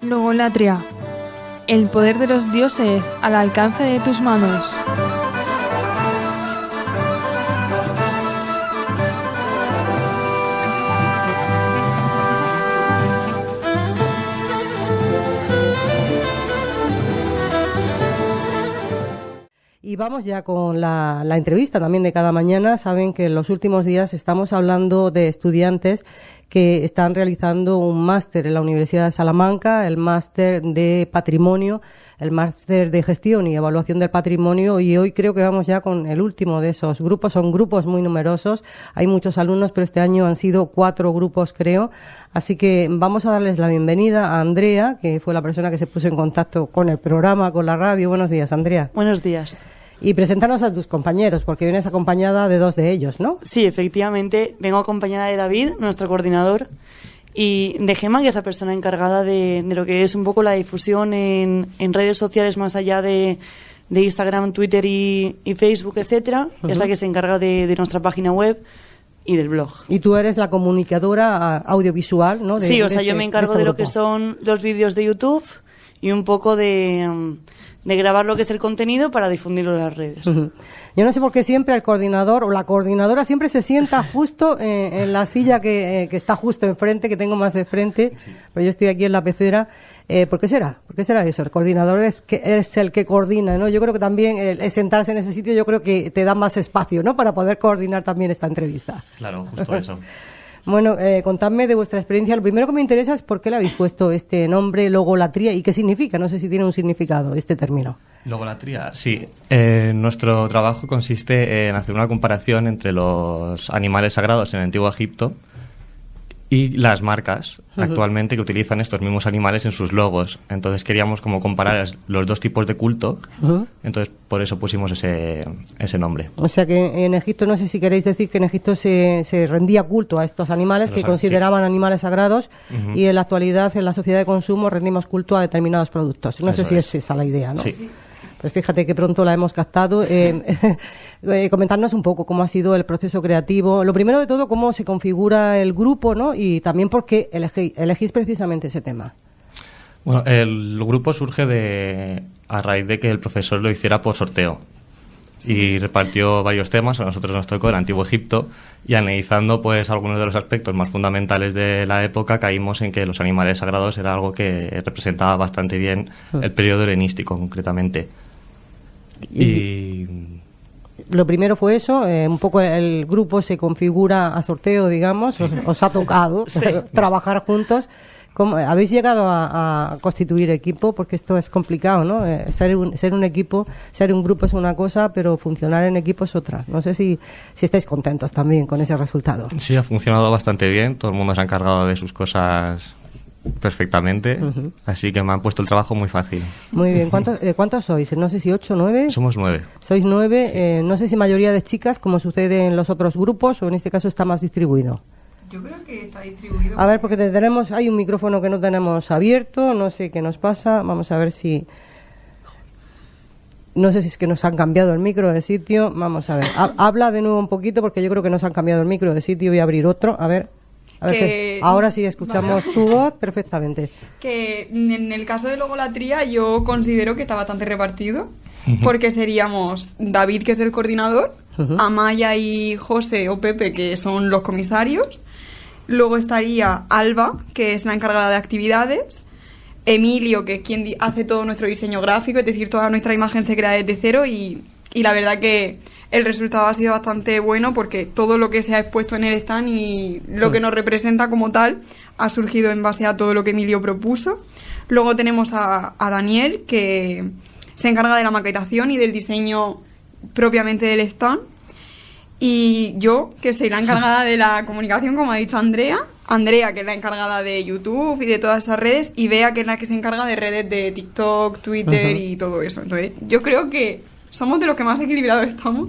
Logolatría. El poder de los dioses al alcance de tus manos. Y vamos ya con la entrevista también de cada mañana. Saben que en los últimos días estamos hablando de estudiantes que están realizando un máster en la Universidad de Salamanca, el máster de Patrimonio, el máster de Gestión y Evaluación del Patrimonio, y hoy creo que vamos ya con el último de esos grupos. Son grupos muy numerosos, hay muchos alumnos, pero este año han sido 4 grupos, creo. Así que vamos a darles la bienvenida a Andrea, que fue la persona que se puso en contacto con el programa, con la radio. Buenos días, Andrea. Buenos días. Y preséntanos a tus compañeros, porque vienes acompañada de 2 de ellos, ¿no? Sí, efectivamente. Vengo acompañada de David, nuestro coordinador, y de Gemma, que es la persona encargada de lo que es un poco la difusión en redes sociales más allá de Instagram, Twitter y Facebook, etcétera. Uh-huh. Es la que se encarga de nuestra página web y del blog. Y tú eres la comunicadora audiovisual, ¿no? Sí, yo me encargo de lo que son los vídeos de YouTube y un poco de grabar lo que es el contenido para difundirlo en las redes. Uh-huh. Yo no sé por qué siempre el coordinador o la coordinadora siempre se sienta justo en la silla que está justo enfrente, que tengo más de frente, sí. Pero yo estoy aquí en la pecera. ¿Por qué será? ¿Por qué será eso? El coordinador es el que coordina, ¿no? Yo creo que también el sentarse en ese sitio, yo creo que te da más espacio, ¿no? Para poder coordinar también esta entrevista. Claro, justo eso. Bueno, contadme de vuestra experiencia. Lo primero que me interesa es por qué le habéis puesto este nombre, logolatría, y qué significa. No sé si tiene un significado este término. Logolatría, sí. Nuestro trabajo consiste en hacer una comparación entre los animales sagrados en el Antiguo Egipto y las marcas actualmente que utilizan estos mismos animales en sus logos. Entonces queríamos como comparar los 2 tipos de culto. Entonces por eso pusimos ese nombre. O sea que en Egipto, no sé si queréis decir que en Egipto se rendía culto a estos animales que consideraban animales sagrados, y en la actualidad en la sociedad de consumo rendimos culto a determinados productos. No sé si es esa la idea, ¿no? Sí. Pues fíjate que pronto la hemos captado. Comentarnos un poco cómo ha sido el proceso creativo. Lo primero de todo, cómo se configura el grupo, ¿no? Y también por qué elegís precisamente ese tema. Bueno, el grupo surge a raíz de que el profesor lo hiciera por sorteo. Sí. Y repartió varios temas. A nosotros nos tocó el Antiguo Egipto, y analizando pues algunos de los aspectos más fundamentales de la época, caímos en que los animales sagrados era algo que representaba bastante bien el periodo helenístico, concretamente. Y lo primero fue eso, un poco el grupo se configura a sorteo, digamos, os ha tocado trabajar juntos. ¿Cómo, habéis llegado a constituir equipo? Porque esto es complicado, ¿no? Ser un equipo, ser un grupo es una cosa, pero funcionar en equipo es otra. No sé si estáis contentos también con ese resultado. Sí, ha funcionado bastante bien. Todo el mundo se ha encargado de sus cosas perfectamente, así que me han puesto el trabajo muy fácil. Muy bien. ¿Cuántos sois? No sé si 8 o 9. Somos 9. Sois 9. Sí. No sé si mayoría de chicas, como sucede en los otros grupos, o en este caso está más distribuido. Yo creo que está distribuido. A ver, porque hay un micrófono que no tenemos abierto, no sé qué nos pasa. Vamos a ver si... No sé si es que nos han cambiado el micro de sitio. Vamos a ver. Habla de nuevo un poquito, porque yo creo que nos han cambiado el micro de sitio. Voy a abrir otro. A ver ahora sí escuchamos tu voz perfectamente. Que en el caso de logolatría yo considero que está bastante repartido, porque seríamos David, que es el coordinador, Amaya y José o Pepe, que son los comisarios, luego estaría Alba, que es la encargada de actividades, Emilio, que es quien hace todo nuestro diseño gráfico, es decir, toda nuestra imagen se crea desde cero, y la verdad que el resultado ha sido bastante bueno, porque todo lo que se ha expuesto en el stand y lo que nos representa como tal ha surgido en base a todo lo que Emilio propuso. Luego tenemos a Daniel, que se encarga de la maquetación y del diseño propiamente del stand, y yo, que soy la encargada de la comunicación, como ha dicho Andrea, que es la encargada de YouTube y de todas esas redes, y Bea, que es la que se encarga de redes de TikTok, Twitter y todo eso. Entonces yo creo que somos de los que más equilibrados estamos.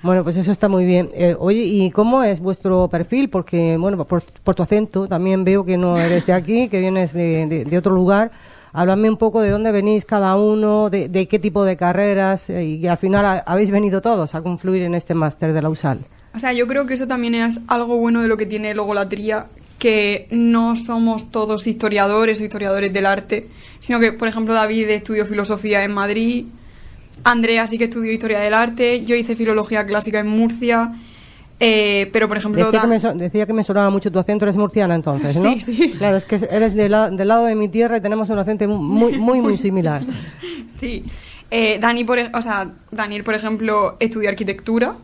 Bueno, pues eso está muy bien. Oye, ¿y cómo es vuestro perfil? Porque, bueno, por tu acento también veo que no eres de aquí, que vienes de otro lugar. Háblame un poco de dónde venís cada uno, de qué tipo de carreras, y al final habéis venido todos a confluir en este máster de la USAL. O sea, yo creo que eso también es algo bueno de lo que tiene logolatría, que no somos todos historiadores o historiadores del arte, sino que, por ejemplo, David estudió filosofía en Madrid, Andrea sí que estudió historia del arte, yo hice filología clásica en Murcia, pero, por ejemplo... Decía que me sonaba mucho tu acento, eres murciana entonces, ¿no? Sí, sí. Claro, es que eres del lado de mi tierra y tenemos un acento muy similar. Sí. Daniel, por ejemplo, estudió arquitectura.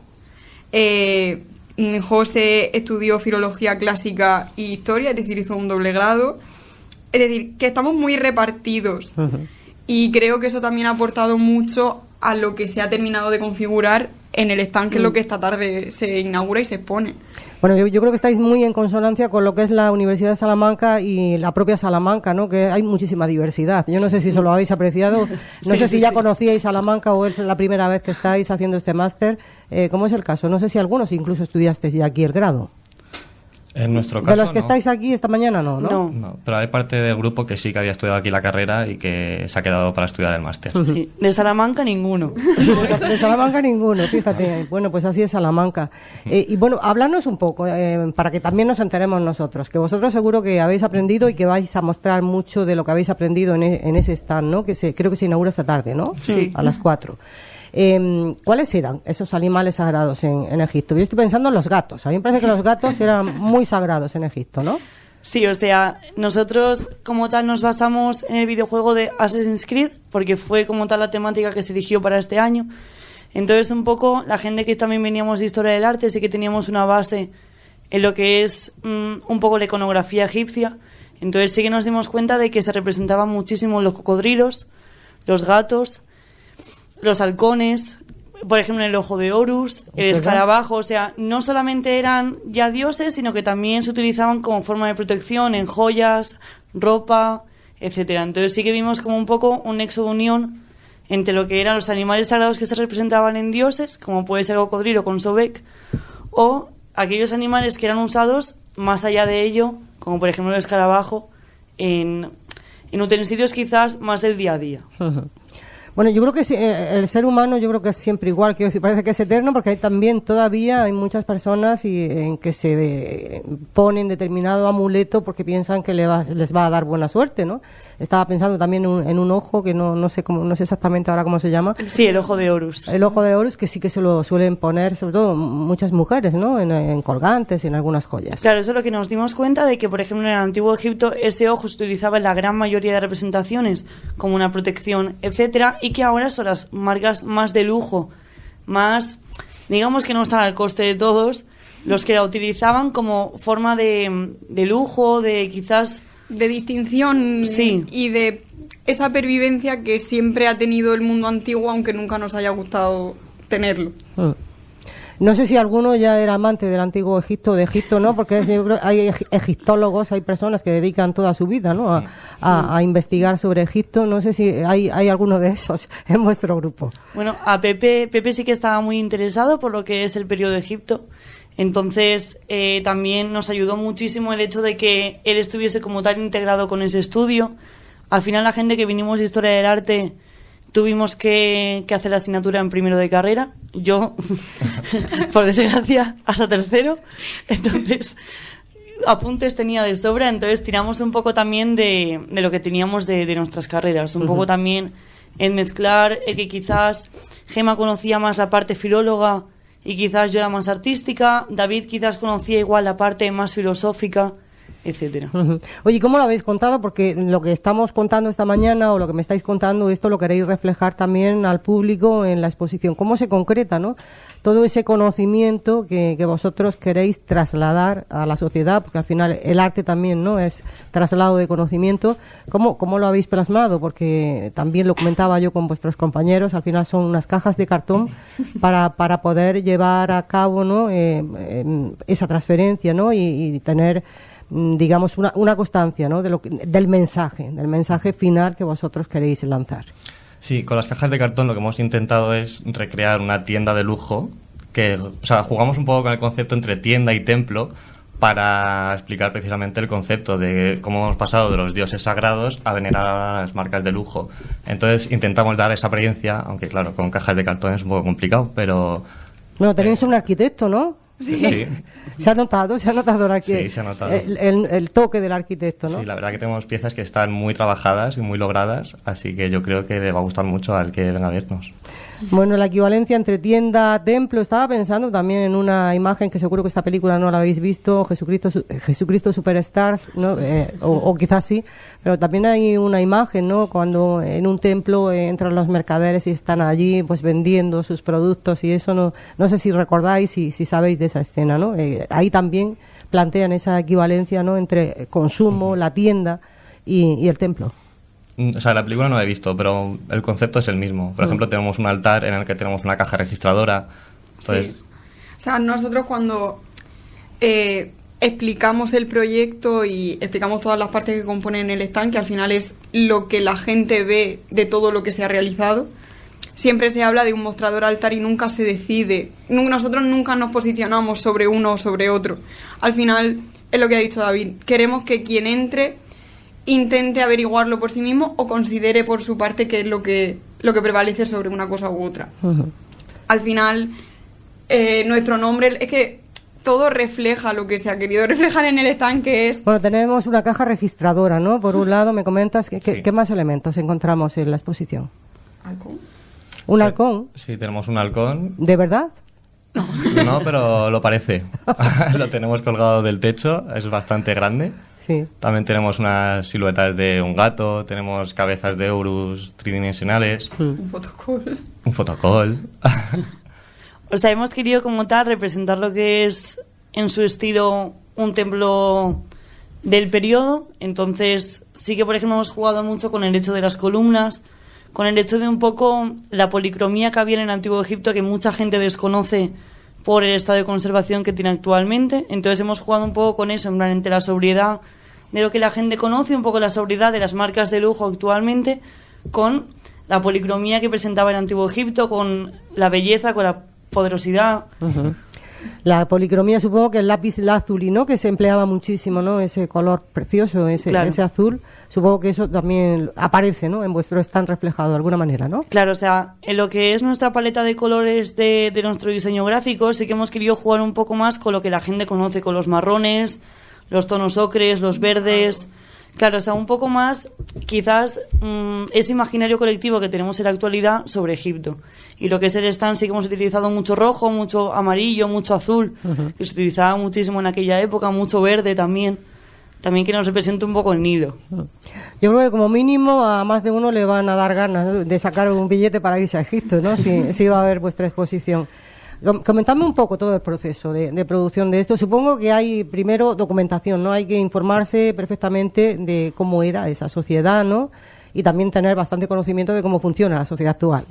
José estudió filología clásica y historia, es decir, hizo un doble grado. Es decir, que estamos muy repartidos. Uh-huh. Y creo que eso también ha aportado mucho a lo que se ha terminado de configurar en el stand, que es lo que esta tarde se inaugura y se expone. Bueno, yo creo que estáis muy en consonancia con lo que es la Universidad de Salamanca y la propia Salamanca, ¿no? Que hay muchísima diversidad. Yo no sé si eso lo habéis apreciado, no sé si ya conocíais Salamanca o es la primera vez que estáis haciendo este máster. ¿Cómo es el caso? No sé si algunos incluso estudiasteis ya aquí el grado. En nuestro caso, de los que estáis aquí esta mañana, no, pero hay parte del grupo que sí que había estudiado aquí la carrera y que se ha quedado para estudiar el máster. Sí. De Salamanca ninguno. De Salamanca ninguno, fíjate. Bueno, pues así es Salamanca. Y bueno, háblanos un poco, para que también nos enteremos nosotros, que vosotros seguro que habéis aprendido y que vais a mostrar mucho de lo que habéis aprendido en ese stand, ¿no? Creo que se inaugura esta tarde, ¿no? Sí. A las 4. ¿Cuáles eran esos animales sagrados en Egipto? Yo estoy pensando en los gatos. A mí me parece que los gatos eran muy sagrados en Egipto, ¿no? Sí, o sea, nosotros como tal nos basamos en el videojuego de Assassin's Creed, porque fue como tal la temática que se eligió para este año. Entonces, un poco, la gente que también veníamos de historia del arte, sí que teníamos una base en lo que es un poco la iconografía egipcia. Entonces sí que nos dimos cuenta de que se representaban muchísimo los cocodrilos, los gatos, los halcones, por ejemplo, el ojo de Horus, el escarabajo. O sea, no solamente eran ya dioses, sino que también se utilizaban como forma de protección en joyas, ropa, etcétera. Entonces sí que vimos como un poco un nexo de unión entre lo que eran los animales sagrados que se representaban en dioses, como puede ser el cocodrilo con Sobek, o aquellos animales que eran usados más allá de ello, como por ejemplo el escarabajo, en utensilios quizás más del día a día. Uh-huh. Bueno, yo creo que el ser humano, yo creo que es siempre igual, quiero decir, parece que es eterno, porque hay también todavía hay muchas personas en que se ponen determinado amuleto porque piensan que les va a dar buena suerte, ¿no? Estaba pensando también en un ojo que no sé exactamente ahora cómo se llama. Sí, el ojo de Horus. El ojo de Horus, que sí que se lo suelen poner, sobre todo muchas mujeres, ¿no? En colgantes y en algunas joyas. Claro, eso es lo que nos dimos cuenta de que, por ejemplo, en el antiguo Egipto ese ojo se utilizaba en la gran mayoría de representaciones como una protección, etcétera, y que ahora son las marcas más de lujo, más, digamos que no están al coste de todos, los que la utilizaban como forma de lujo, de quizás... de distinción, sí, y de esa pervivencia que siempre ha tenido el mundo antiguo, aunque nunca nos haya gustado tenerlo. No sé si alguno ya era amante del antiguo Egipto, de Egipto, ¿no? Porque yo creo hay egiptólogos, hay personas que dedican toda su vida, ¿no? A investigar sobre Egipto. No sé si hay alguno de esos en vuestro grupo. Bueno, a Pepe sí que estaba muy interesado por lo que es el periodo de Egipto. Entonces, también nos ayudó muchísimo el hecho de que él estuviese como tal integrado con ese estudio. Al final, la gente que vinimos de Historia del Arte tuvimos que hacer la asignatura en primero de carrera. Yo, por desgracia, hasta tercero. Entonces, apuntes tenía de sobra. Entonces, tiramos un poco también de lo que teníamos de nuestras carreras. Un poco también en mezclar el que quizás Gema conocía más la parte filóloga y quizás yo era más artística, David quizás conocía igual la parte más filosófica, etcétera. Uh-huh. Oye, ¿cómo lo habéis contado? Porque lo que estamos contando esta mañana o lo que me estáis contando, esto lo queréis reflejar también al público en la exposición. ¿Cómo se concreta, no? Todo ese conocimiento que vosotros queréis trasladar a la sociedad, porque al final el arte también, ¿no? Es traslado de conocimiento. ¿Cómo lo habéis plasmado? Porque también lo comentaba yo con vuestros compañeros, al final son unas cajas de cartón para poder llevar a cabo, ¿no? Esa transferencia, ¿no? Y tener, digamos, una constancia, ¿no? Del mensaje final que vosotros queréis lanzar. Sí, con las cajas de cartón lo que hemos intentado es recrear una tienda de lujo jugamos un poco con el concepto entre tienda y templo para explicar precisamente el concepto de cómo hemos pasado de los dioses sagrados a venerar a las marcas de lujo. Entonces intentamos dar esa apariencia, aunque claro, con cajas de cartón es un poco complicado, pero... Bueno, tenéis un arquitecto, ¿no? Sí. Se ha notado Sí, se ha notado. El toque del arquitecto, ¿no? Sí, la verdad que tenemos piezas que están muy trabajadas y muy logradas, así que yo creo que le va a gustar mucho al que venga a vernos. Bueno, la equivalencia entre tienda-templo, estaba pensando también en una imagen que seguro que esta película no la habéis visto, Jesucristo Superstars, ¿no? O quizás sí, pero también hay una imagen, ¿no? Cuando en un templo entran los mercaderes y están allí pues vendiendo sus productos y eso, no sé si recordáis, si sabéis de esa escena, ¿no? Ahí también plantean esa equivalencia, ¿no? Entre el consumo, la tienda y el templo. O sea, la película no la he visto, pero el concepto es el mismo. Por ejemplo, tenemos un altar en el que tenemos una caja registradora. Entonces, Sí. O sea, nosotros cuando explicamos el proyecto y explicamos todas las partes que componen el stand, que al final es lo que la gente ve de todo lo que se ha realizado, siempre se habla de un mostrador altar y nunca se decide. Nosotros nunca nos posicionamos sobre uno o sobre otro. Al final, es lo que ha dicho David, queremos que quien entre intente averiguarlo por sí mismo o considere por su parte qué es lo que prevalece sobre una cosa u otra. Uh-huh. Al final, nuestro nombre es que todo refleja lo que se ha querido reflejar en el stand, que es... Bueno, tenemos una caja registradora, ¿no? Por un lado, me comentas, Sí. ¿qué más elementos encontramos en la exposición? ¿Halcón? ¿Un halcón? sí, tenemos un halcón. ¿De verdad? No, pero lo parece. Lo tenemos colgado del techo, es bastante grande. Sí. También tenemos unas siluetas de un gato, tenemos cabezas de Eurus tridimensionales, Un fotocall. un fotocall. O sea, hemos querido como tal representar lo que es en su estilo un templo del periodo. Entonces sí que, por ejemplo, hemos jugado mucho con el hecho de las columnas, con el hecho de un poco la policromía que había en el Antiguo Egipto, que mucha gente desconoce por el estado de conservación que tiene actualmente. Entonces hemos jugado un poco con eso, en plan, entre la sobriedad de lo que la gente conoce, un poco la sobriedad de las marcas de lujo actualmente, con la policromía que presentaba el Antiguo Egipto, con la belleza, con la poderosidad. Uh-huh. La policromía, supongo que el lápiz lazuli, ¿no? Que se empleaba muchísimo, ¿no? Ese color precioso, Claro. ese azul. Supongo que eso también aparece, ¿no? En vuestro stand reflejado de alguna manera, ¿no? Claro, o sea, en lo que es nuestra paleta de colores de nuestro diseño gráfico, sí que hemos querido jugar un poco más con lo que la gente conoce, con los marrones, los tonos ocres, los verdes. Claro, o sea, un poco más, quizás, ese imaginario colectivo que tenemos en la actualidad sobre Egipto. Y lo que es el stand, sí que hemos utilizado mucho rojo, mucho amarillo, mucho azul, que se utilizaba muchísimo en aquella época, mucho verde también. También que nos representa un poco el Nilo. Yo creo que como mínimo a más de uno le van a dar ganas de sacar un billete para irse a Egipto, ¿no? Si va a haber vuestra exposición. Comentadme un poco todo el proceso de producción de esto. Supongo que hay primero documentación, ¿no? Hay que informarse perfectamente de cómo era esa sociedad, ¿no? Y también tener bastante conocimiento de cómo funciona la sociedad actual.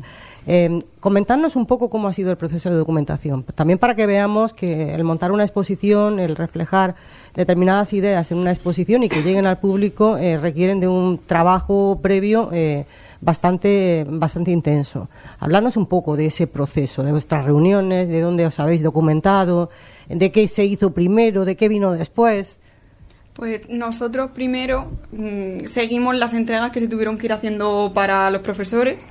Comentadnos un poco cómo ha sido el proceso de documentación. También para que veamos que el montar una exposición, el reflejar determinadas ideas en una exposición y que lleguen al público requieren de un trabajo previo bastante intenso. Hablarnos un poco de ese proceso, de vuestras reuniones, de dónde os habéis documentado, de qué se hizo primero, de qué vino después. Pues nosotros primero seguimos las entregas que se tuvieron que ir haciendo para los profesores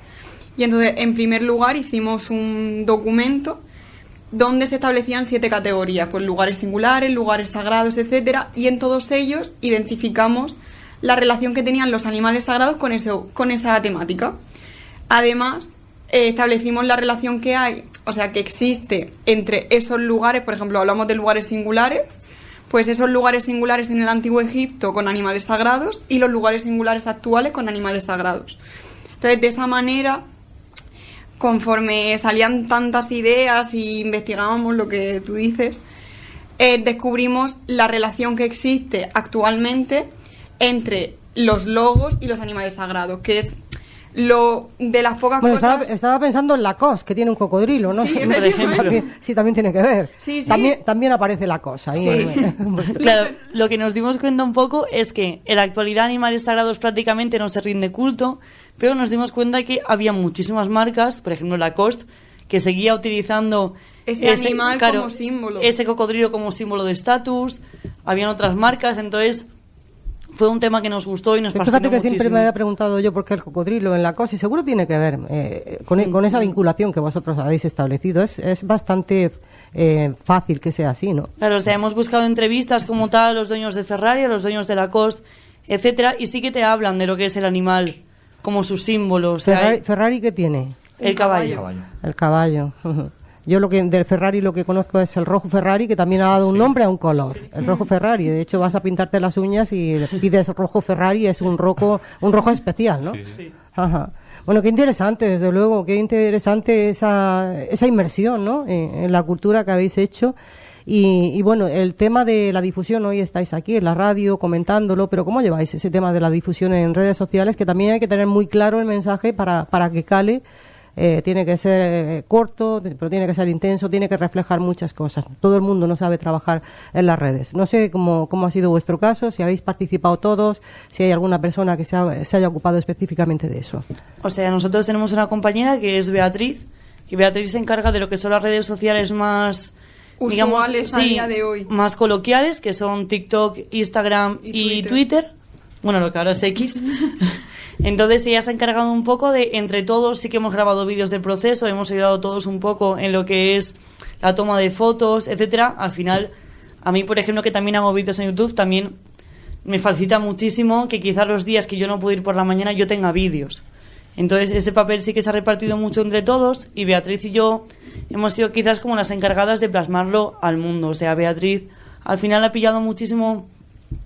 y entonces en primer lugar hicimos un documento donde se establecían 7 categorías, pues lugares singulares, lugares sagrados, etcétera, y en todos ellos identificamos la relación que tenían los animales sagrados con esa temática. Además, establecimos la relación que hay, o sea, que existe entre esos lugares, por ejemplo, hablamos de lugares singulares, pues esos lugares singulares en el Antiguo Egipto con animales sagrados y los lugares singulares actuales con animales sagrados. Entonces, de esa manera, conforme salían tantas ideas y investigábamos lo que tú dices, descubrimos la relación que existe actualmente entre los logos y los animales sagrados, que es lo de las pocas cosas... Estaba pensando en Lacoste, que tiene un cocodrilo, ¿no? Sí, sé, por ejemplo. Sí, también tiene que ver. Sí, sí. También aparece la cosa ahí. Sí. Claro, lo que nos dimos cuenta un poco es que en la actualidad animales sagrados prácticamente no se rinde culto, pero nos dimos cuenta que había muchísimas marcas, por ejemplo Lacoste, que seguía utilizando ese animal como símbolo. Ese cocodrilo como símbolo de estatus, habían otras marcas, entonces fue un tema que nos gustó y nos fascinó Fíjate que muchísimo. siempre me había preguntado yo por qué el cocodrilo en la cosa, y seguro tiene que ver con esa vinculación que vosotros habéis establecido. Es bastante fácil que sea así, ¿no? Claro, o sea, hemos buscado entrevistas como tal a los dueños de Ferrari, a los dueños de Lacoste, etcétera, y sí que te hablan de lo que es el animal, como sus símbolos. O sea, ¿Ferrari qué tiene? el caballo. El caballo. Yo del Ferrari lo que conozco es el rojo Ferrari, que también ha dado un nombre a un color. El rojo Ferrari. De hecho, vas a pintarte las uñas y pides rojo Ferrari, es un rojo especial, ¿no? Sí. Ajá. Bueno, qué interesante, desde luego, qué interesante esa inmersión, ¿no? En la cultura que habéis hecho. Y bueno, el tema de la difusión, hoy estáis aquí en la radio comentándolo, pero ¿cómo lleváis ese tema de la difusión en redes sociales? Que también hay que tener muy claro el mensaje para que cale. Tiene que ser corto, pero tiene que ser intenso, tiene que reflejar muchas cosas. Todo el mundo no sabe trabajar en las redes. No sé cómo ha sido vuestro caso, si habéis participado todos, si hay alguna persona que se haya ocupado específicamente de eso. O sea, nosotros tenemos una compañera que es Beatriz, que Beatriz se encarga de lo que son las redes sociales más, digamos, usuales a día de hoy, más coloquiales, que son TikTok, Instagram y Twitter. Bueno, lo que ahora es X. Entonces ella se ha encargado un poco de, entre todos, sí que hemos grabado vídeos del proceso, hemos ayudado todos un poco en lo que es la toma de fotos, etcétera. Al final, a mí, por ejemplo, que también hago vídeos en YouTube, también me facilita muchísimo que quizás los días que yo no puedo ir por la mañana yo tenga vídeos. Entonces ese papel sí que se ha repartido mucho entre todos, y Beatriz y yo hemos sido quizás como las encargadas de plasmarlo al mundo. O sea, Beatriz al final ha pillado muchísimo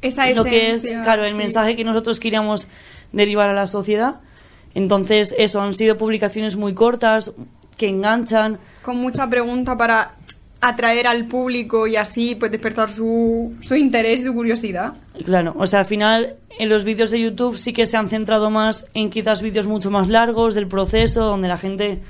esa lo que es, esencia, claro, el sí, mensaje que nosotros queríamos derivar a la sociedad. Entonces eso, han sido publicaciones muy cortas que enganchan, con mucha pregunta para atraer al público y así pues despertar su interés y su curiosidad. claro, o sea, al final en los vídeos de YouTube sí que se han centrado más en quizás vídeos mucho más largos del proceso, donde la gente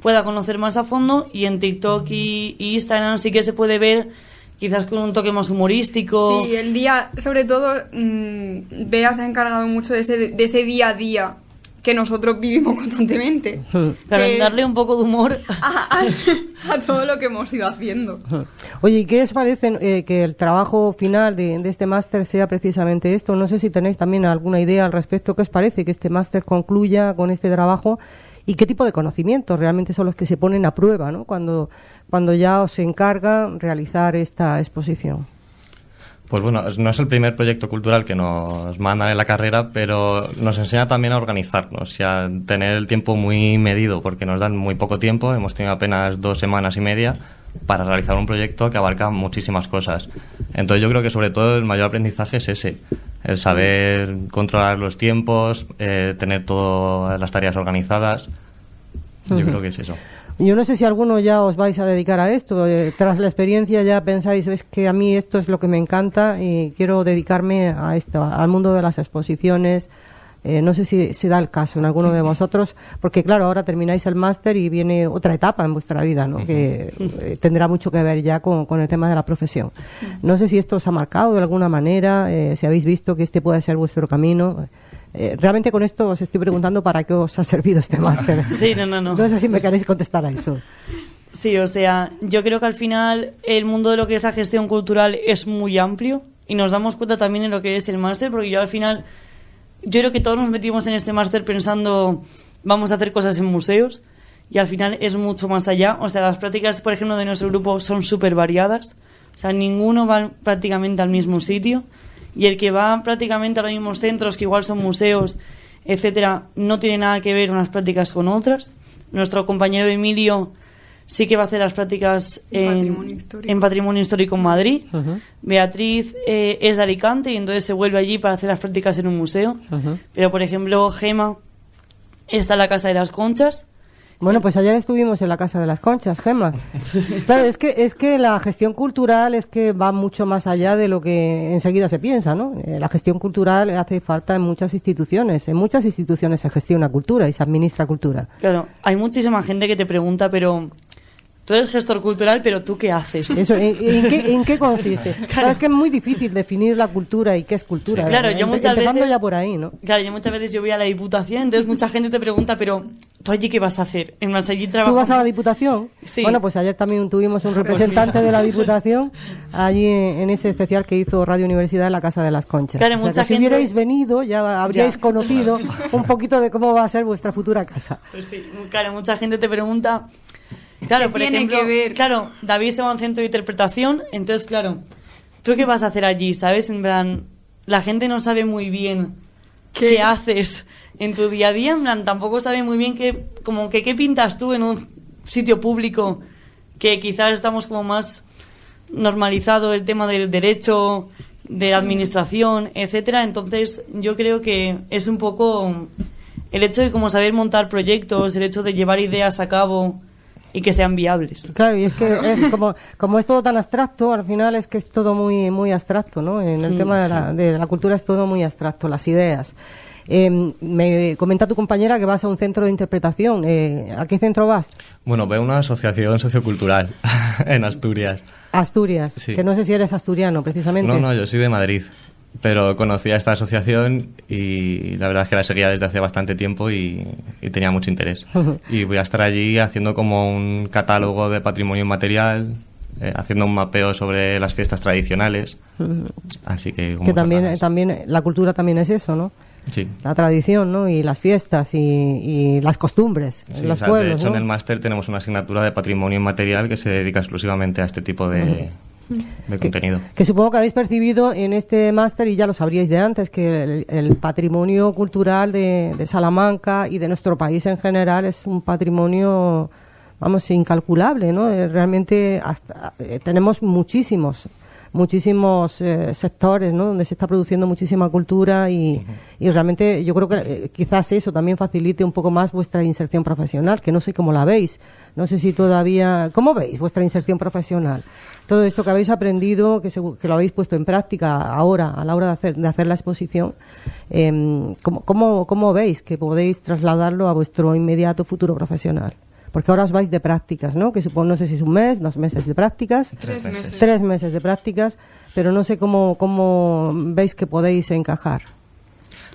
pueda conocer más a fondo, y en TikTok y Instagram sí que se puede ver quizás con un toque más humorístico. Sí, el día, sobre todo, Bea se ha encargado mucho de ese día a día que nosotros vivimos constantemente. Claro, en darle un poco de humor a todo lo que hemos ido haciendo. Oye, ¿y qué os parece que el trabajo final de este máster sea precisamente esto? No sé si tenéis también alguna idea al respecto. ¿Qué os parece que este máster concluya con este trabajo? ¿Y qué tipo de conocimientos realmente son los que se ponen a prueba, ¿no? Cuando ya os encarga realizar esta exposición? Pues bueno, no es el primer proyecto cultural que nos mandan en la carrera, pero nos enseña también a organizarnos y a tener el tiempo muy medido, porque nos dan muy poco tiempo. Hemos tenido apenas 2 semanas y media para realizar un proyecto que abarca muchísimas cosas. Entonces yo creo que sobre todo el mayor aprendizaje es ese, el saber controlar los tiempos, tener todas las tareas organizadas. Yo creo que es eso. Yo no sé si alguno ya os vais a dedicar a esto. Tras la experiencia ya pensáis, es que a mí esto es lo que me encanta y quiero dedicarme a esto, al mundo de las exposiciones. No sé si se da el caso en alguno de vosotros, porque claro, ahora termináis el máster y viene otra etapa en vuestra vida, ¿no? Que tendrá mucho que ver ya con el tema de la profesión. No sé si esto os ha marcado de alguna manera, si habéis visto que este puede ser vuestro camino. Realmente con esto os estoy preguntando para qué os ha servido este máster. Sí, no. No sé si me queréis contestar a eso. Sí, o sea, yo creo que al final el mundo de lo que es la gestión cultural es muy amplio y nos damos cuenta también en lo que es el máster, porque yo al final, yo creo que todos nos metimos en este máster pensando vamos a hacer cosas en museos, y al final es mucho más allá. O sea, las prácticas, por ejemplo, de nuestro grupo son súper variadas. O sea, ninguno va prácticamente al mismo sitio, y el que va prácticamente a los mismos centros, que igual son museos, etcétera, no tiene nada que ver unas prácticas con otras. Nuestro compañero Emilio sí que va a hacer las prácticas en Patrimonio Histórico en Madrid. Beatriz es de Alicante y entonces se vuelve allí para hacer las prácticas en un museo. Pero, por ejemplo, Gema está en la Casa de las Conchas. Bueno, pues ayer estuvimos en la Casa de las Conchas, Gema. Claro, es que la gestión cultural es que va mucho más allá de lo que enseguida se piensa, ¿no? La gestión cultural hace falta en muchas instituciones. En muchas instituciones se gestiona cultura y se administra cultura. Claro, hay muchísima gente que te pregunta, pero tú eres gestor cultural, pero ¿tú qué haces? Eso, ¿en qué consiste? Claro, es que es muy difícil definir la cultura y qué es cultura. Sí, claro, yo muchas empezando veces, ya por ahí, ¿no? Claro, yo muchas veces voy a la Diputación, entonces mucha gente te pregunta, pero ¿tú allí qué vas a hacer? En plan, allí ¿Tú trabajamos. vas a la Diputación? Sí. Bueno, pues ayer también tuvimos un representante de la Diputación allí en ese especial que hizo Radio Universidad en la Casa de las Conchas. Claro, O sea, mucha que si gente- hubierais venido ya habríais conocido un poquito de cómo va a ser vuestra futura casa. Pues sí, claro, mucha gente te pregunta. Claro, ¿Qué por tiene ejemplo, que ver? claro, David se va a un centro de interpretación, entonces, claro, ¿tú qué vas a hacer allí? ¿Sabes? En plan, la gente no sabe muy bien qué haces en tu día a día, en plan, tampoco sabe muy bien qué pintas tú en un sitio público, que quizás estamos como más normalizado el tema del derecho, de la administración, etcétera. Entonces, yo creo que es un poco el hecho de como saber montar proyectos, el hecho de llevar ideas a cabo y que sean viables. Claro, y es que es como es todo tan abstracto, al final es que es todo muy muy abstracto, ¿no? En el tema de la cultura es todo muy abstracto, las ideas. Me comenta tu compañera que vas a un centro de interpretación. ¿A qué centro vas? Bueno, veo una asociación sociocultural en Asturias. Asturias, Sí. que no sé si eres asturiano, precisamente. No, yo soy de Madrid, pero conocí a esta asociación y la verdad es que la seguía desde hace bastante tiempo y tenía mucho interés. Y voy a estar allí haciendo como un catálogo de patrimonio inmaterial, haciendo un mapeo sobre las fiestas tradicionales. Así que con Que muchas ganas. también la cultura también es eso, ¿no? Sí. La tradición, ¿no? Y las fiestas y las costumbres Sí, en los o sea, pueblos, de hecho, ¿no? en el máster tenemos una asignatura de patrimonio inmaterial que se dedica exclusivamente a este tipo de contenido. Que supongo que habéis percibido en este máster, y ya lo sabríais de antes, que el patrimonio cultural de Salamanca y de nuestro país en general es un patrimonio, vamos, incalculable, ¿no? Realmente tenemos muchísimos sectores, ¿no? Donde se está produciendo muchísima cultura y realmente yo creo que quizás eso también facilite un poco más vuestra inserción profesional, que no sé cómo la veis. No sé si todavía... ¿Cómo veis vuestra inserción profesional? Todo esto que habéis aprendido, que lo habéis puesto en práctica ahora, a la hora de hacer la exposición, ¿cómo veis que podéis trasladarlo a vuestro inmediato futuro profesional? Porque ahora os vais de prácticas, ¿no? Que supongo, no sé si es un mes, 2 meses de prácticas. 3 meses. 3 meses de prácticas, pero no sé cómo veis que podéis encajar.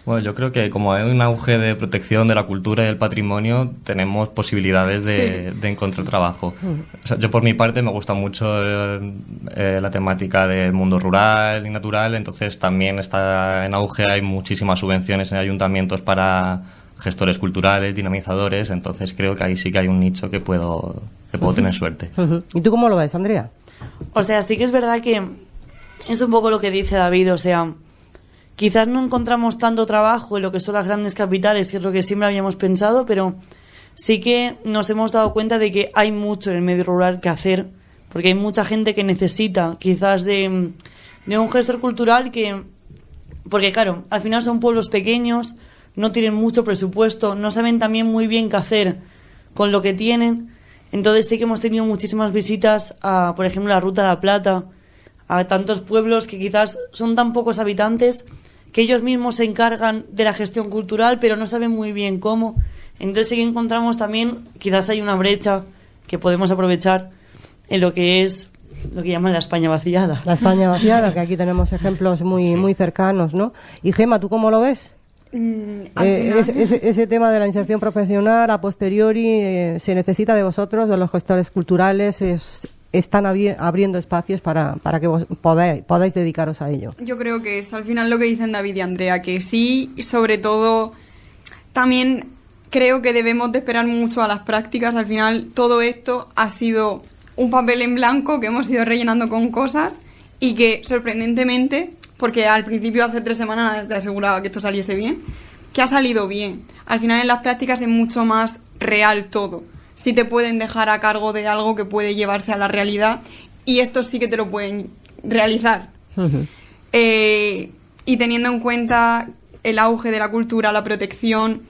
Bueno, yo creo que como hay un auge de protección de la cultura y del patrimonio, tenemos posibilidades de encontrar trabajo. O sea, yo por mi parte me gusta mucho la temática del mundo rural y natural, entonces también está en auge, hay muchísimas subvenciones en ayuntamientos para gestores culturales, dinamizadores, entonces creo que ahí sí que hay un nicho que puedo tener suerte. ¿Y tú cómo lo ves, Andrea? O sea, sí que es verdad que es un poco lo que dice David, o sea, quizás no encontramos tanto trabajo en lo que son las grandes capitales, que es lo que siempre habíamos pensado, pero sí que nos hemos dado cuenta de que hay mucho en el medio rural que hacer, porque hay mucha gente que necesita quizás de un gestor cultural porque claro, al final son pueblos pequeños, no tienen mucho presupuesto, no saben también muy bien qué hacer con lo que tienen. Entonces sí que hemos tenido muchísimas visitas a, por ejemplo, la Ruta de la Plata, a tantos pueblos que quizás son tan pocos habitantes que ellos mismos se encargan de la gestión cultural, pero no saben muy bien cómo. Entonces sí que encontramos también, quizás hay una brecha que podemos aprovechar en lo que es lo que llaman la España vaciada. La España vaciada, que aquí tenemos ejemplos muy cercanos, ¿no? Y Gemma, ¿tú cómo lo ves? Al final- Ese tema de la inserción profesional a posteriori se necesita de vosotros, de los gestores culturales, están abriendo espacios para que vos podáis dedicaros a ello. Yo creo que es al final lo que dicen David y Andrea, que sí, y sobre todo también creo que debemos de esperar mucho a las prácticas. Al final todo esto ha sido un papel en blanco que hemos ido rellenando con cosas y que sorprendentemente, porque al principio hace 3 semanas te aseguraba que esto saliese bien, que ha salido bien. Al final en las prácticas es mucho más real todo. Sí te pueden dejar a cargo de algo que puede llevarse a la realidad y esto sí que te lo pueden realizar. Y teniendo en cuenta el auge de la cultura, la protección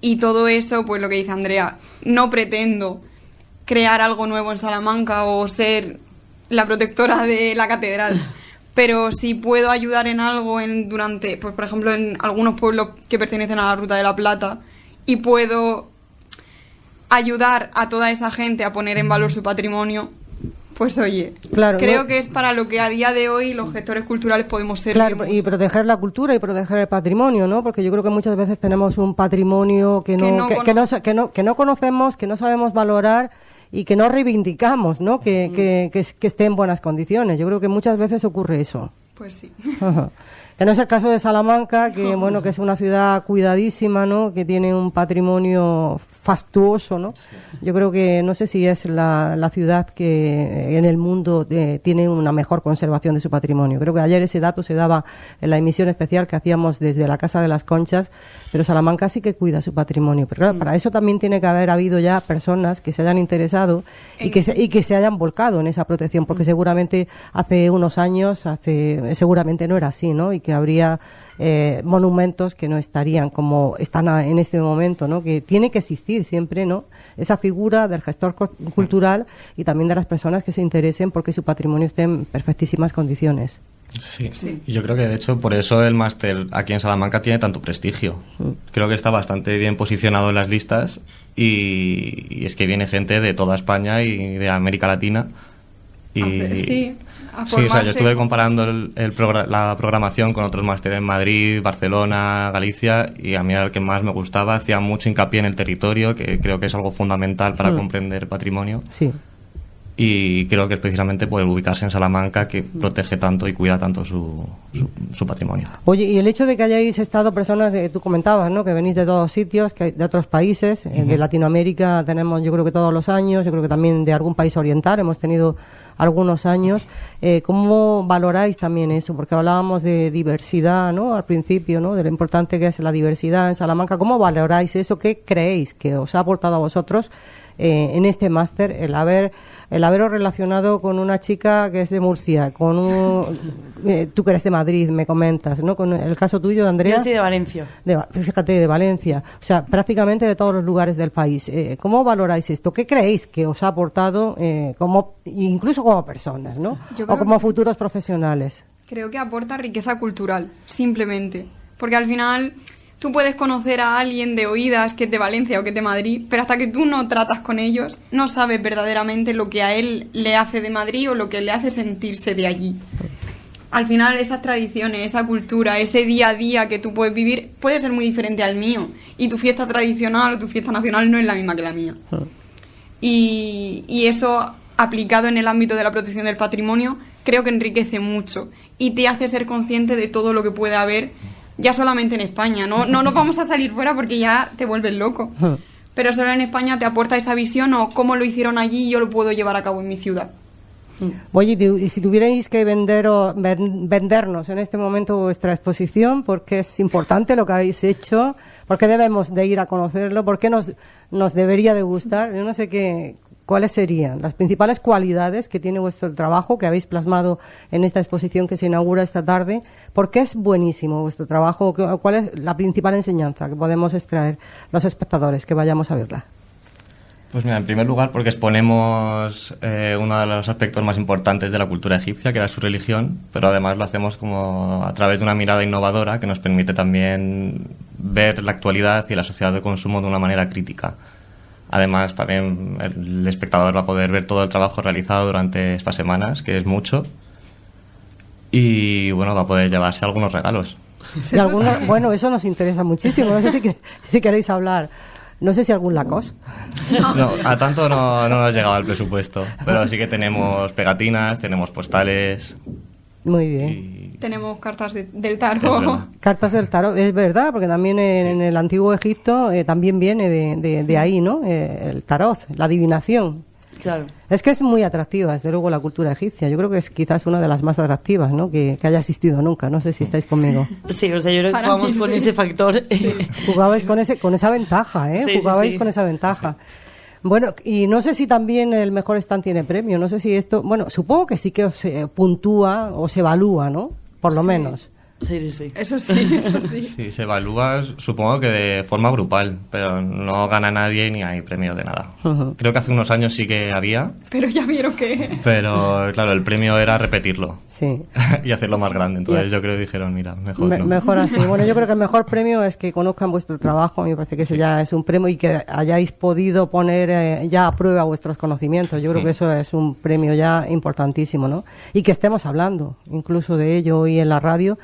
y todo eso, pues lo que dice Andrea, no pretendo crear algo nuevo en Salamanca o ser la protectora de la catedral, pero si puedo ayudar en algo durante, pues por ejemplo en algunos pueblos que pertenecen a la Ruta de la Plata y puedo ayudar a toda esa gente a poner en valor su patrimonio, pues oye, Claro, creo no- que es para lo que a día de hoy los gestores culturales podemos ser. Claro, y proteger la cultura y proteger el patrimonio, ¿no? Porque yo creo que muchas veces tenemos un patrimonio que no conocemos, que no sabemos valorar y que no reivindicamos, ¿no? Que esté en buenas condiciones. Yo creo que muchas veces ocurre eso. Pues sí. Ajá. Que no es el caso de Salamanca, que bueno, que es una ciudad cuidadísima, ¿no? Que tiene un patrimonio fastuoso, ¿no? Yo creo que no sé si es la ciudad que en el mundo tiene una mejor conservación de su patrimonio. Creo que ayer ese dato se daba en la emisión especial que hacíamos desde la Casa de las Conchas, pero Salamanca sí que cuida su patrimonio. Pero claro, para eso también tiene que haber habido ya personas que se hayan interesado y que se hayan volcado en esa protección, porque seguramente hace unos años, seguramente no era así, ¿no? Y que habría monumentos que no estarían como están en este momento, ¿no? Que tiene que existir siempre, ¿no? Esa figura del gestor cultural y también de las personas que se interesen porque su patrimonio esté en perfectísimas condiciones. Sí. Y yo creo que de hecho por eso el máster aquí en Salamanca tiene tanto prestigio. Creo que está bastante bien posicionado en las listas y es que viene gente de toda España y de América Latina. Sí, Sí, o sea, yo estuve comparando la programación con otros másteres en Madrid, Barcelona, Galicia, y a mí era el que más me gustaba. Hacía mucho hincapié en el territorio, que creo que es algo fundamental para comprender patrimonio. Sí. Y creo que es precisamente por ubicarse en Salamanca que protege tanto y cuida tanto su patrimonio. Oye, y el hecho de que hayáis estado personas, tú comentabas, ¿no? Que venís de todos sitios, de otros países, de Latinoamérica tenemos, yo creo que todos los años, yo creo que también de algún país oriental hemos tenido algunos años. ¿Cómo valoráis también eso? Porque hablábamos de diversidad, ¿no? Al principio, ¿no? De lo importante que es la diversidad en Salamanca. ¿Cómo valoráis eso? ¿Qué creéis que os ha aportado a vosotros en este máster el haberos relacionado con una chica que es de Murcia, tú que eres de Madrid, me comentas, ¿no? Con el caso tuyo, Andrea. Yo soy de Valencia. Fíjate, de Valencia, o sea, prácticamente de todos los lugares del país. ¿Cómo valoráis esto? ¿Qué creéis que os ha aportado incluso como personas, ¿no? O como futuros profesionales? Creo que aporta riqueza cultural, simplemente. Porque al final tú puedes conocer a alguien de oídas que es de Valencia o que es de Madrid, pero hasta que tú no tratas con ellos, no sabes verdaderamente lo que a él le hace de Madrid o lo que le hace sentirse de allí. Al final, esas tradiciones, esa cultura, ese día a día que tú puedes vivir, puede ser muy diferente al mío. Y tu fiesta tradicional o tu fiesta nacional no es la misma que la mía. Y eso, aplicado en el ámbito de la protección del patrimonio, creo que enriquece mucho y te hace ser consciente de todo lo que puede haber ya solamente en España. No nos vamos a salir fuera porque ya te vuelves loco. Pero solo en España te aporta esa visión o cómo lo hicieron allí y yo lo puedo llevar a cabo en mi ciudad. Oye, y si tuvierais que vendernos en este momento vuestra exposición, porque es importante lo que habéis hecho, porque debemos de ir a conocerlo, porque nos debería de gustar, yo no sé cuáles serían las principales cualidades que tiene vuestro trabajo, que habéis plasmado en esta exposición que se inaugura esta tarde, porque es buenísimo vuestro trabajo, cuál es la principal enseñanza que podemos extraer los espectadores que vayamos a verla. Pues mira, en primer lugar porque exponemos uno de los aspectos más importantes de la cultura egipcia, que era su religión, pero además lo hacemos como a través de una mirada innovadora que nos permite también ver la actualidad y la sociedad de consumo de una manera crítica. Además, también el espectador va a poder ver todo el trabajo realizado durante estas semanas, que es mucho, y bueno, va a poder llevarse algunos regalos. Bueno, eso nos interesa muchísimo, no sé si queréis hablar. No sé si algún Lacoste. No, a tanto no nos llegaba el presupuesto, pero sí que tenemos pegatinas, tenemos postales. Muy bien. Tenemos cartas del tarot. Cartas del tarot, es verdad, porque también en el antiguo Egipto también viene de ahí, ¿no? El tarot, la adivinación. Claro. Es que es muy atractiva, desde luego, la cultura egipcia. Yo creo que es quizás una de las más atractivas, ¿no? Que haya existido nunca. No sé si estáis conmigo. Sí, o sea, yo creo que jugamos con ese factor. Jugabais con esa ventaja, ¿eh? Sí, Jugabais sí. con esa ventaja. Bueno, y no sé si también el mejor stand tiene premio. No sé si esto... Bueno, supongo que sí que se puntúa o se evalúa, ¿no? Por lo menos. Sí, sí. Eso sí, eso sí. Sí, se evalúa, supongo que de forma grupal, pero no gana nadie ni hay premio de nada. Ujú. Creo que hace unos años sí que había, Pero ya vieron que... pero claro, el premio era repetirlo Sí. y hacerlo más grande. Entonces yo creo que dijeron, mira, mejor no. Mejor así. Bueno, yo creo que el mejor premio es que conozcan vuestro trabajo. A mí me parece que ese ya es un premio y que hayáis podido poner ya a prueba vuestros conocimientos. Yo creo que eso es un premio ya importantísimo, ¿no? Y que estemos hablando incluso de ello hoy en la radio,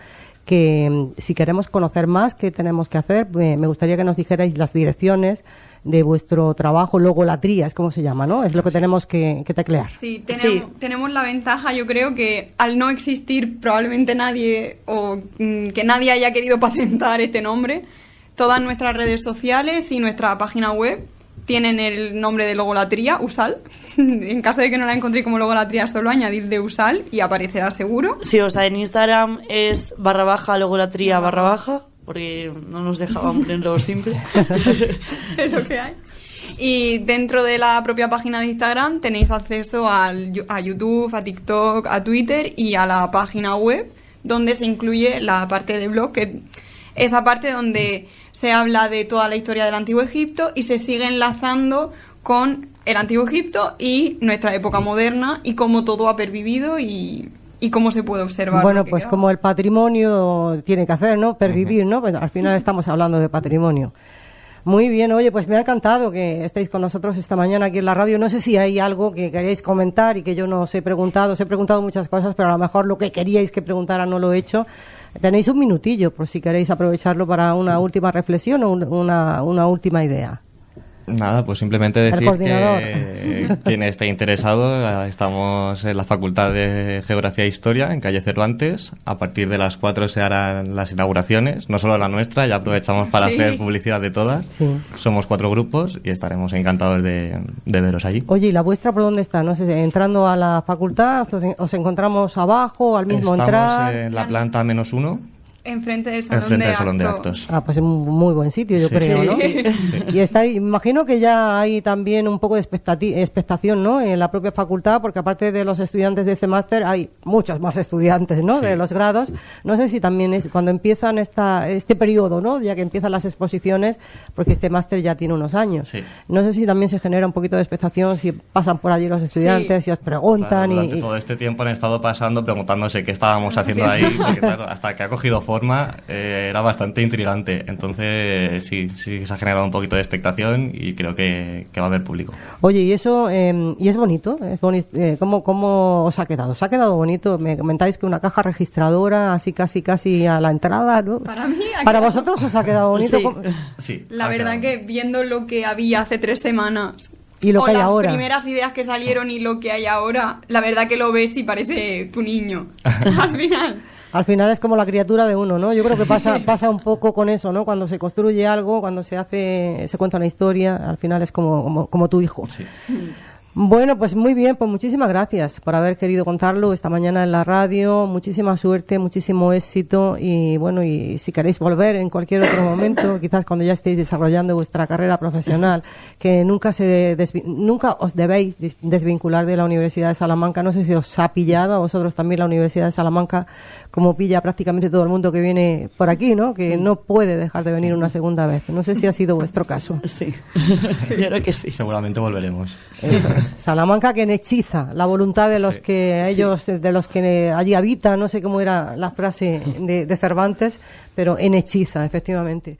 que si queremos conocer más, ¿qué tenemos que hacer? Me gustaría que nos dijerais las direcciones de vuestro trabajo, logolatría, es como se llama, ¿no? Es lo que tenemos que teclear. Sí, Sí. tenemos la ventaja, yo creo que al no existir probablemente nadie o que nadie haya querido patentar este nombre, todas nuestras redes sociales y nuestra página web tienen el nombre de Logolatría, Usal. En caso de que no la encontréis como Logolatría, solo añadir de Usal y aparecerá seguro. Sí, o sea, en Instagram es /logolatría /, porque no nos dejaban ponerlo simple. Es lo que hay. Y dentro de la propia página de Instagram tenéis acceso a YouTube, a TikTok, a Twitter y a la página web, donde se incluye la parte de blog, que esa parte donde se habla de toda la historia del Antiguo Egipto y se sigue enlazando con el Antiguo Egipto y nuestra época moderna y cómo todo ha pervivido y cómo se puede observar. Bueno, lo que pues queda. como el patrimonio tiene que hacer, ¿no? Pervivir, ¿no? Pues al final estamos hablando de patrimonio. Muy bien, oye, pues me ha encantado que estéis con nosotros esta mañana aquí en la radio. No sé si hay algo que queréis comentar y que yo no os he preguntado. Os he preguntado muchas cosas, pero a lo mejor lo que queríais que preguntara no lo he hecho. Tenéis un minutillo por si queréis aprovecharlo para una última reflexión o una última idea. Nada, pues simplemente decir coordinador. que quien esté interesado, estamos en la Facultad de Geografía e Historia, en calle Cervantes. A partir de las 4 se harán las inauguraciones, no solo la nuestra, ya aprovechamos para Sí. hacer publicidad de todas. Sí. Somos 4 grupos y estaremos encantados de veros allí. Oye, ¿y la vuestra por dónde está? No sé, entrando a la facultad, os encontramos abajo, al mismo Estamos entrar. en la planta -1, Enfrente del salón, enfrente de, del salón de actos. actos. Ah, pues es un muy buen sitio, yo Sí. creo, ¿no? Sí. Y está ahí, imagino que ya hay también un poco de expectación, ¿no? En la propia facultad, porque aparte de los estudiantes de este máster, hay muchos más estudiantes, ¿no? Sí. De los grados. No sé si también es cuando empiezan este periodo, ¿no? Ya que empiezan las exposiciones, porque este máster ya tiene unos años. Sí. No sé si también se genera un poquito de expectación, si pasan por allí los estudiantes, Sí. si os preguntan Claro, durante y... todo este tiempo han estado pasando preguntándose qué estábamos haciendo ahí, porque claro, hasta que ha cogido forma era bastante intrigante. Entonces sí se ha generado un poquito de expectación y creo que va a haber público. Oye, y eso, y es bonito, ¿cómo os ha quedado? ¿Os ha quedado bonito? Me comentáis que una caja registradora, así casi a la entrada, ¿no? Para mí ha ¿Para quedado- vosotros os ha quedado bonito? Sí. ¿Cómo- Sí, La ha verdad quedado. que viendo lo que había hace 3 semanas Y lo o que hay las ahora. primeras ideas que salieron y lo que hay ahora, la verdad que lo ves y parece tu niño. Al final. Al final es como la criatura de uno, ¿no? Yo creo que pasa un poco con eso, ¿no? Cuando se construye algo, cuando se cuenta una historia, al final es como tu hijo. Sí. Bueno, pues muy bien, pues muchísimas gracias por haber querido contarlo esta mañana en la radio. Muchísima suerte, muchísimo éxito y bueno, y si queréis volver en cualquier otro momento, quizás cuando ya estéis desarrollando vuestra carrera profesional, que nunca os debéis desvincular de la Universidad de Salamanca. No sé si os ha pillado a vosotros también la Universidad de Salamanca, como pilla prácticamente todo el mundo que viene por aquí, ¿no? Que no puede dejar de venir una segunda vez. No sé si ha sido vuestro caso. Sí, yo creo que sí. Seguramente volveremos. Eso es. Salamanca que hechiza la voluntad de los Sí. que ellos, de los que allí habitan, no sé cómo era la frase de Cervantes, pero en hechiza, efectivamente.